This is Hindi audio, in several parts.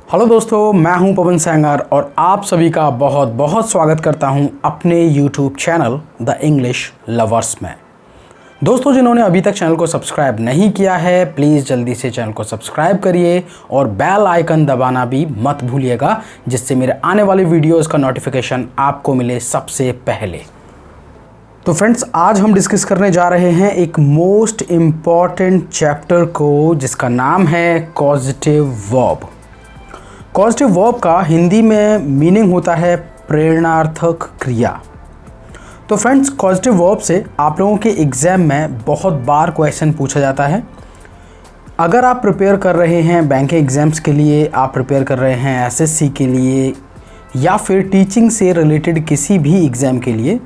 हेलो दोस्तों, मैं हूं पवन सेंगर और आप सभी का बहुत बहुत स्वागत करता हूं अपने YouTube channel the English lovers में। दोस्तों, जिन्होंने अभी तक चैनल को सब्सक्राइब नहीं किया है, प्लीज़ जल्दी से चैनल को सब्सक्राइब करिए और बेल आइकन दबाना भी मत भूलिएगा, जिससे मेरे आने वाली वीडियोज़ का नोटिफिकेशन आपको मिले सबसे पहले। तो फ्रेंड्स, आज हम डिस्कस करने जा रहे हैं एक मोस्ट इम्पॉर्टेंट चैप्टर को, जिसका नाम है कॉजेटिव वर्ब। कॉजेटिव वर्ब का हिंदी में मीनिंग होता है प्रेरणार्थक क्रिया। तो फ्रेंड्स, कॉजेटिव वर्ब से आप लोगों के एग्ज़ाम में बहुत बार क्वेश्चन पूछा जाता है। अगर आप प्रिपेयर कर रहे हैं बैंकिंग एग्ज़ाम्स के लिए, आप प्रिपेयर कर रहे हैं एसएससी के लिए या फिर टीचिंग से रिलेटेड किसी भी एग्ज़ाम के लिए,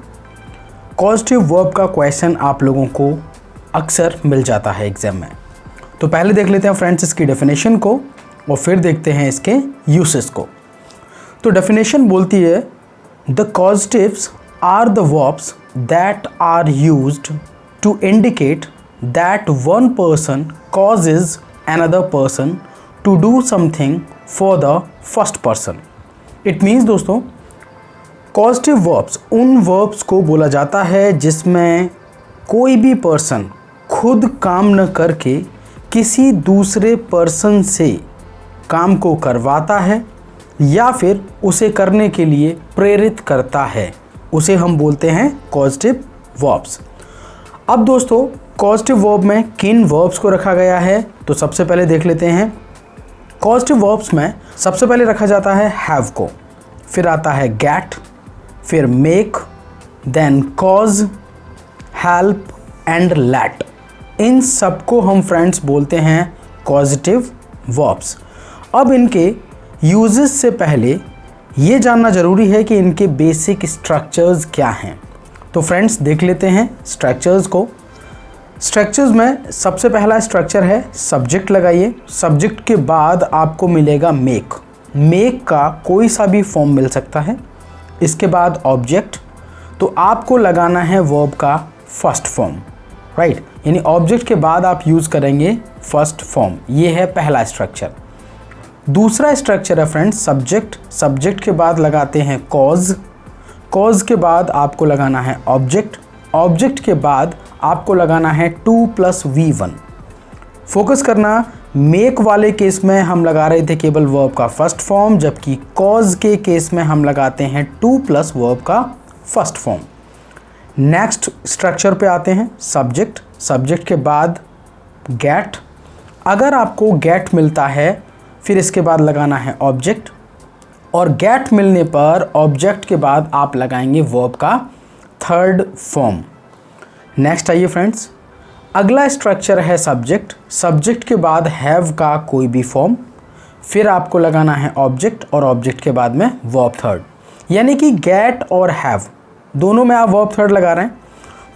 कॉजेटिव वर्ब का क्वेश्चन आप लोगों को अक्सर मिल जाता है एग्ज़ाम में। तो पहले देख लेते हैं फ्रेंड्स इसकी डेफिनेशन को और फिर देखते हैं इसके यूसेस को। तो डेफिनेशन बोलती है, the causatives are the verbs that are used to indicate that one person causes another person to do something for the first person. It means दोस्तों, कॉजेटिव वर्ब्स उन वर्ब्स को बोला जाता है जिसमें कोई भी पर्सन खुद काम न करके किसी दूसरे पर्सन से काम को करवाता है या फिर उसे करने के लिए प्रेरित करता है, उसे हम बोलते हैं कॉजेटिव वर्ब्स। अब दोस्तों, कॉजेटिव वर्ब में किन वर्ब्स को रखा गया है, तो सबसे पहले देख लेते हैं। कॉजेटिव वर्ब्स में सबसे पहले रखा जाता है हैव को, फिर आता है गेट, फिर make, then cause, help and let. इन सबको हम फ्रेंड्स बोलते हैं कॉजेटिव वर्ब्स। अब इनके यूजेस से पहले ये जानना ज़रूरी है कि इनके बेसिक स्ट्रक्चर्स क्या हैं। तो फ्रेंड्स देख लेते हैं स्ट्रक्चर्स को। स्ट्रक्चर्स में सबसे पहला स्ट्रक्चर है सब्जेक्ट लगाइए। सब्जेक्ट के बाद आपको मिलेगा मेक। मेक का कोई सा भी फॉर्म मिल सकता है। इसके बाद ऑब्जेक्ट, तो आपको लगाना है वर्ब का फर्स्ट फॉर्म, राइट, यानी ऑब्जेक्ट के बाद आप यूज़ करेंगे फर्स्ट फॉर्म। ये है पहला स्ट्रक्चर। दूसरा स्ट्रक्चर है फ्रेंड्स सब्जेक्ट। सब्जेक्ट के बाद लगाते हैं कॉज। कॉज के बाद आपको लगाना है ऑब्जेक्ट। ऑब्जेक्ट के बाद आपको लगाना है 2+V1। फोकस करना, मेक वाले केस में हम लगा रहे थे केवल वर्ब का फर्स्ट फॉर्म, जबकि कॉज के केस में हम लगाते हैं 2+ वर्ब का फर्स्ट फॉर्म। नेक्स्ट स्ट्रक्चर पे आते हैं सब्जेक्ट। सब्जेक्ट के बाद गेट। अगर आपको गेट मिलता है, फिर इसके बाद लगाना है ऑब्जेक्ट, और गेट मिलने पर ऑब्जेक्ट के बाद आप लगाएंगे वर्ब का थर्ड फॉर्म। नेक्स्ट आइए फ्रेंड्स, अगला स्ट्रक्चर है सब्जेक्ट। सब्जेक्ट के बाद हैव का कोई भी फॉर्म, फिर आपको लगाना है ऑब्जेक्ट और ऑब्जेक्ट के बाद में वर्ब थर्ड, यानी कि गेट और हैव दोनों में आप वर्ब थर्ड लगा रहे हैं।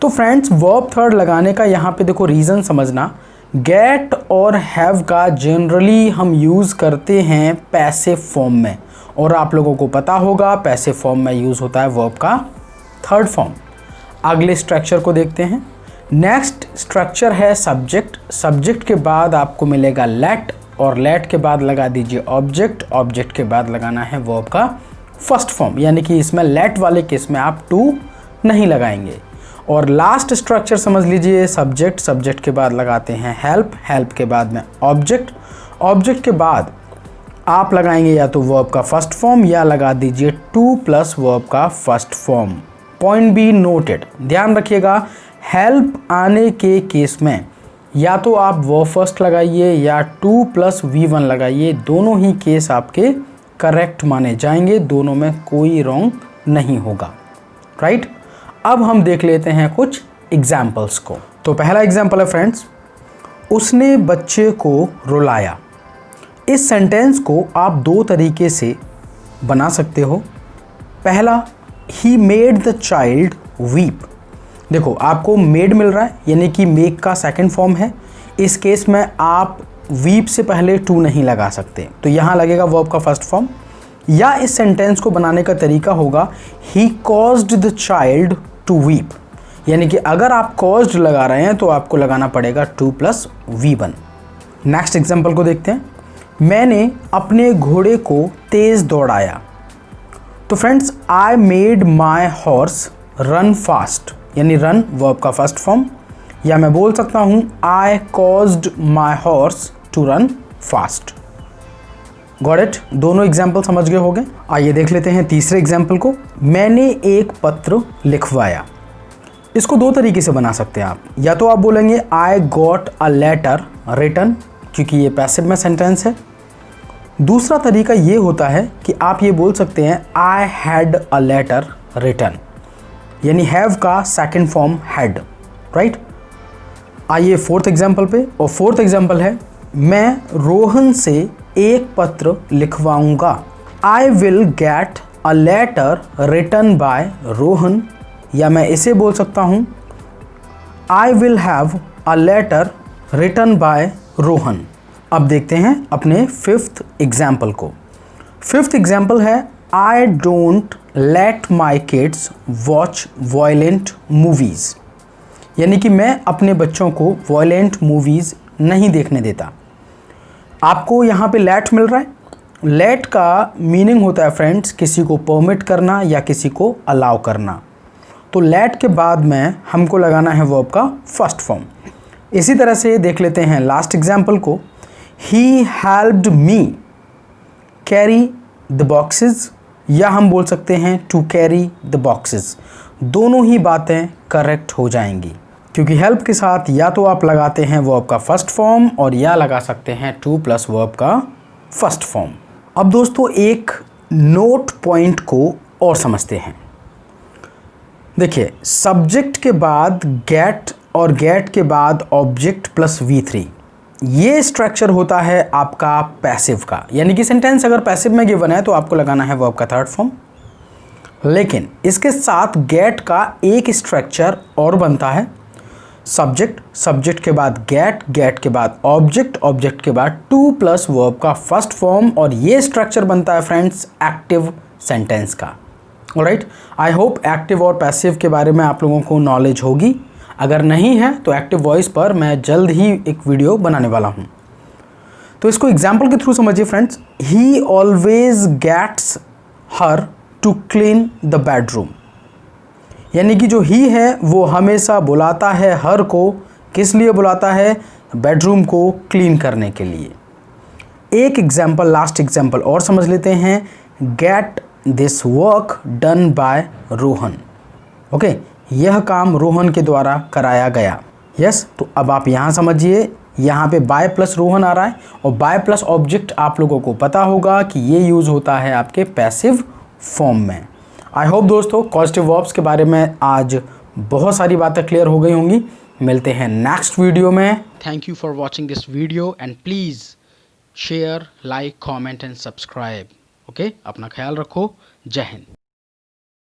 तो फ्रेंड्स, वर्ब थर्ड लगाने का यहाँ पे देखो रीज़न समझना। गेट और हैव का जनरली हम यूज़ करते हैं पैसिव फॉर्म में, और आप लोगों को पता होगा पैसिव फॉर्म में यूज़ होता है वर्ब का थर्ड फॉर्म। अगले स्ट्रक्चर को देखते हैं। नेक्स्ट स्ट्रक्चर है सब्जेक्ट। सब्जेक्ट के बाद आपको मिलेगा लेट, और लेट के बाद लगा दीजिए ऑब्जेक्ट। ऑब्जेक्ट के बाद लगाना है वर्ब का फर्स्ट फॉर्म, यानी कि इसमें लेट वाले केस में आप टू नहीं लगाएंगे। और लास्ट स्ट्रक्चर समझ लीजिए सब्जेक्ट। सब्जेक्ट के बाद लगाते हैं हेल्प। हेल्प के बाद में ऑब्जेक्ट। ऑब्जेक्ट के बाद आप लगाएंगे या तो वर्ब का फर्स्ट फॉर्म या लगा दीजिए 2+ वर्ब का first form. Point be noted, ध्यान रखिएगा, हेल्प आने के केस में या तो आप वर्ब फर्स्ट लगाइए या 2+V1 लगाइए, दोनों ही केस आपके करेक्ट माने जाएंगे, दोनों में कोई रॉन्ग नहीं होगा, राइट। अब हम देख लेते हैं कुछ एग्जाम्पल्स को। तो पहला एग्जाम्पल है फ्रेंड्स, उसने बच्चे को रुलाया। इस सेंटेंस को आप दो तरीके से बना सकते हो। पहला, he made the child weep. देखो, आपको मेड मिल रहा है, यानी कि मेक का सेकंड फॉर्म है। इस केस में आप वीप से पहले टू नहीं लगा सकते, तो यहाँ लगेगा वर्ब का फर्स्ट फॉर्म। या इस सेंटेंस को बनाने का तरीका होगा, he caused the child to weep, यानी कि अगर आप कॉज्ड लगा रहे हैं तो आपको लगाना पड़ेगा 2+V1। नेक्स्ट एग्जाम्पल को देखते हैं। मैंने अपने घोड़े को तेज़ दौड़ाया। तो friends, I made my horse run fast, यानी रन वर्ब का फर्स्ट फॉर्म, या मैं बोल सकता हूँ I caused my horse to run fast. Got it? दोनों एग्जाम्पल समझ गए होंगे। आइए देख लेते हैं तीसरे एग्जाम्पल को। मैंने एक पत्र लिखवाया। इसको दो तरीके से बना सकते हैं आप। या तो आप बोलेंगे I got a letter written, क्योंकि ये पैसिव में सेंटेंस है। दूसरा तरीका ये होता है कि आप ये बोल सकते हैं I had a letter written, यानी हैव का सेकंड फॉर्म हैड, राइट। आइए फोर्थ एग्जाम्पल पे, और फोर्थ एग्जाम्पल है मैं रोहन से एक पत्र लिखवाऊंगा। I will get a letter written by Rohan, या मैं इसे बोल सकता हूँ I will have a letter written by Rohan. अब देखते हैं अपने फिफ्थ एग्जाम्पल को। फिफ्थ एग्जाम्पल है I don't let my kids watch violent movies, यानी कि मैं अपने बच्चों को वॉयलेंट मूवीज़ नहीं देखने देता। आपको यहाँ पे लेट मिल रहा है। लेट का मीनिंग होता है फ्रेंड्स किसी को परमिट करना या किसी को अलाउ करना। तो लेट के बाद में हमको लगाना है वर्ब का फर्स्ट फॉर्म। इसी तरह से देख लेते हैं लास्ट एग्जाम्पल को। He helped me carry the boxes, या हम बोल सकते हैं टू कैरी द बॉक्सेस। दोनों ही बातें करेक्ट हो जाएंगी, क्योंकि हेल्प के साथ या तो आप लगाते हैं वर्ब का फर्स्ट फॉर्म और या लगा सकते हैं टू प्लस वर्ब का फर्स्ट फॉर्म। अब दोस्तों एक नोट पॉइंट को और समझते हैं। देखिए, सब्जेक्ट के बाद गेट और गेट के बाद ऑब्जेक्ट प्लस V3, ये स्ट्रक्चर होता है आपका पैसिव का, यानी कि सेंटेंस अगर पैसिव में गिवन है तो आपको लगाना है वर्ब का थर्ड फॉर्म। लेकिन इसके साथ गेट का एक स्ट्रक्चर और बनता है, सब्जेक्ट, सब्जेक्ट के बाद गेट, गेट के बाद ऑब्जेक्ट, ऑब्जेक्ट के बाद टू प्लस वर्ब का फर्स्ट फॉर्म, और ये स्ट्रक्चर बनता है फ्रेंड्स एक्टिव सेंटेंस का। ऑलराइट, आई होप एक्टिव और पैसिव के बारे में आप लोगों को नॉलेज होगी। अगर नहीं है तो एक्टिव वॉइस पर मैं जल्द ही एक वीडियो बनाने वाला हूँ, तो इसको एग्जाम्पल के थ्रू समझिए friends. He always gets her to clean the bedroom, यानी कि जो ही है वो हमेशा बुलाता है हर को, किस लिए बुलाता है? बेडरूम को क्लीन करने के लिए। एक एग्जाम्पल, लास्ट एग्जाम्पल और समझ लेते हैं। Get this work done by Rohan. Okay, यह काम रोहन के द्वारा कराया गया। यस, तो अब आप यहाँ समझिए, यहाँ पे बाय प्लस रोहन आ रहा है, और बाय प्लस ऑब्जेक्ट आप लोगों को पता होगा कि ये यूज़ होता है आपके पैसिव फॉर्म में। आई होप दोस्तों पॉजिटिव वर्ब्स के बारे में आज बहुत सारी बातें क्लियर हो गई होंगी। मिलते हैं नेक्स्ट वीडियो में। Thank you for watching this video and please share, like, comment and subscribe. Okay, अपना ख्याल रखो। जय हिंद।